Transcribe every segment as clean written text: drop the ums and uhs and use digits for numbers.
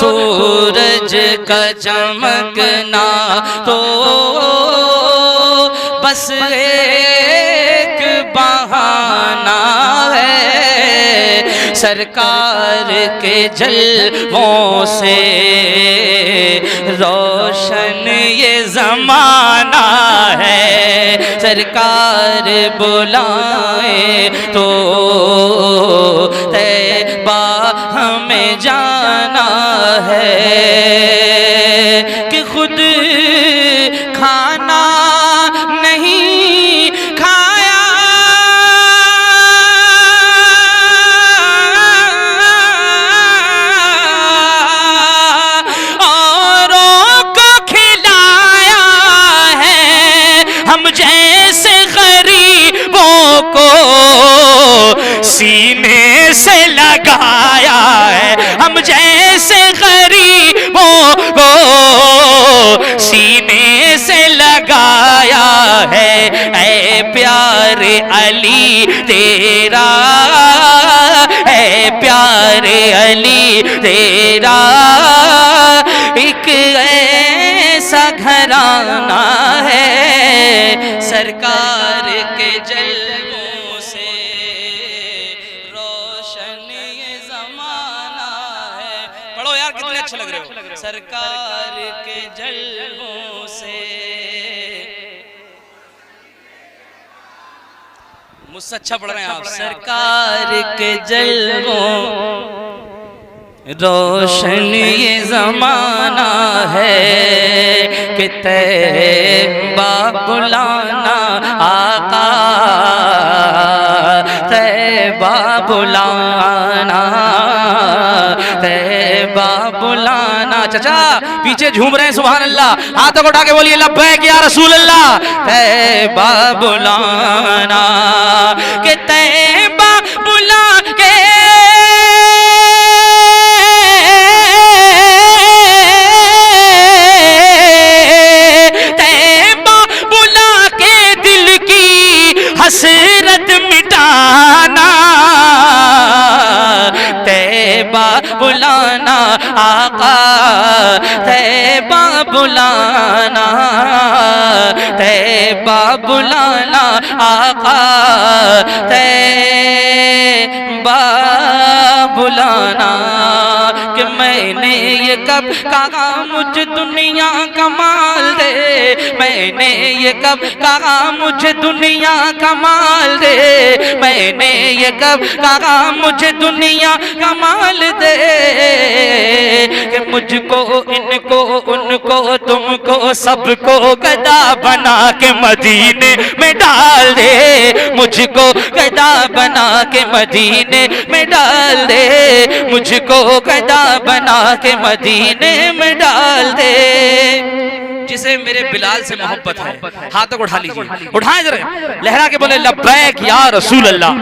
सूरज का चमकना तो बस एक बहाना है, सरकार के जलवों से रोशन ये ज़माना है। सरकार बुलाए तो तैबा हमें जाना है कि खुद खाना नहीं खाया औरों को खिलाया है, हम जैसे गरीबों को सीने से लगाया है, हम जैसे गरीबों को सीने से लगाया है। ऐ प्यारे अली तेरा, ऐ प्यारे अली तेरा एक ऐसा घराना है, सरकार के जलवों से रोशन ये ज़माना है। पढ़ो यार, कितने अच्छे लग रहे हो। सरकार के जलवों से, मुझसे अच्छा पढ़ रहे हैं आप। सरकार के जलवों रोशन ये ज़माना है कि तैबा बुलाना आका, तैबा बुलाना, तैबा बुलाना। चाचा पीछे झूम रहे हैं, सुभान अल्लाह, हाथों को उठा के बोलिए लब्बैक या रसूल अल्लाह। तैबा बुलाना कि तैबा बुला के हसरत मिटाना, तैबा बुलाना आका, तैबा बुलाना, तैबा बुलाना आका, तैबा बुलाना। कि मैंने ये कब कहा मुझे दुनिया का माल दे, मैंने ये कब कहा मुझे दुनिया का माल दे, मैंने ये कब कहा मुझे दुनिया का माल दे। कि मुझको इनको उनको तुमको सबको गदा बना के मदीने में डाल दे, मुझको गदा बना के मदीने में डाल दे, मुझको गदा बना के मदीने में डाल दे। जिसे मेरे बिलाल से मोहब्बत है, हाथों को उठा लीजिए, उठाएं जरा, लहरा के बोले लब्बैक या रसूल अल्लाह।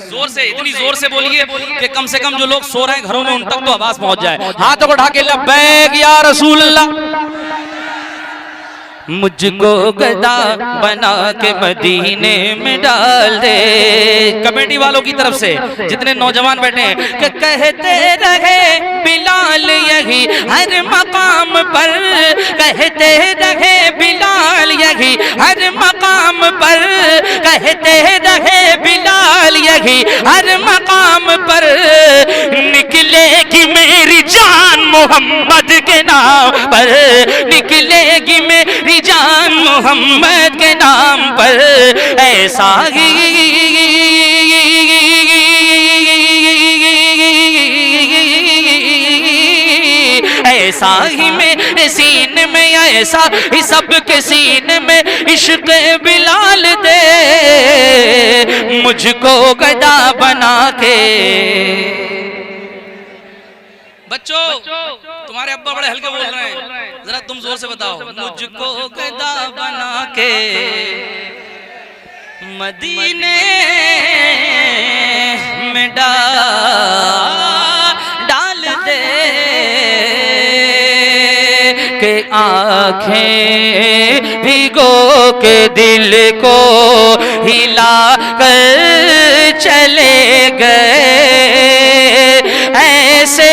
जोर से, इतनी जोर से बोलिए कि कम से कम जो लोग सो रहे हैं घरों में उन तक तो आवाज पहुंच जाए। हाथों को उठा के लब्बैक या रसूल अल्लाह। मुझको गदा बना के मदीने में डाल दे। कमेटी वालों की तरफ से जितने नौजवान बैठे हैं कि कहते रहे बिलाल यही हर मकाम पर, कहते रहे बिलाल यही हर मकाम पर, कहते रहे बिलाल यही हर मकाम पर, निकलेगी मेरी जान मोहम्मद के नाम पर, निकलेगी मेरी जान मोहम्मद के नाम पर। ऐसा ही ऐसा ही मेरे सीने में, ऐसा ही सबके सीने में इश्क बिलाल दे, मुझको गदा बना के। बच्चों तुम्हारे अब्बा बड़े हल्के बोल रहे हैं, जरा तुम जोर से बताओ। मुझको गदा बना के मदीने में डाल दे, के आँखें भिगो के दिल को हिला कर चले गए, ऐसे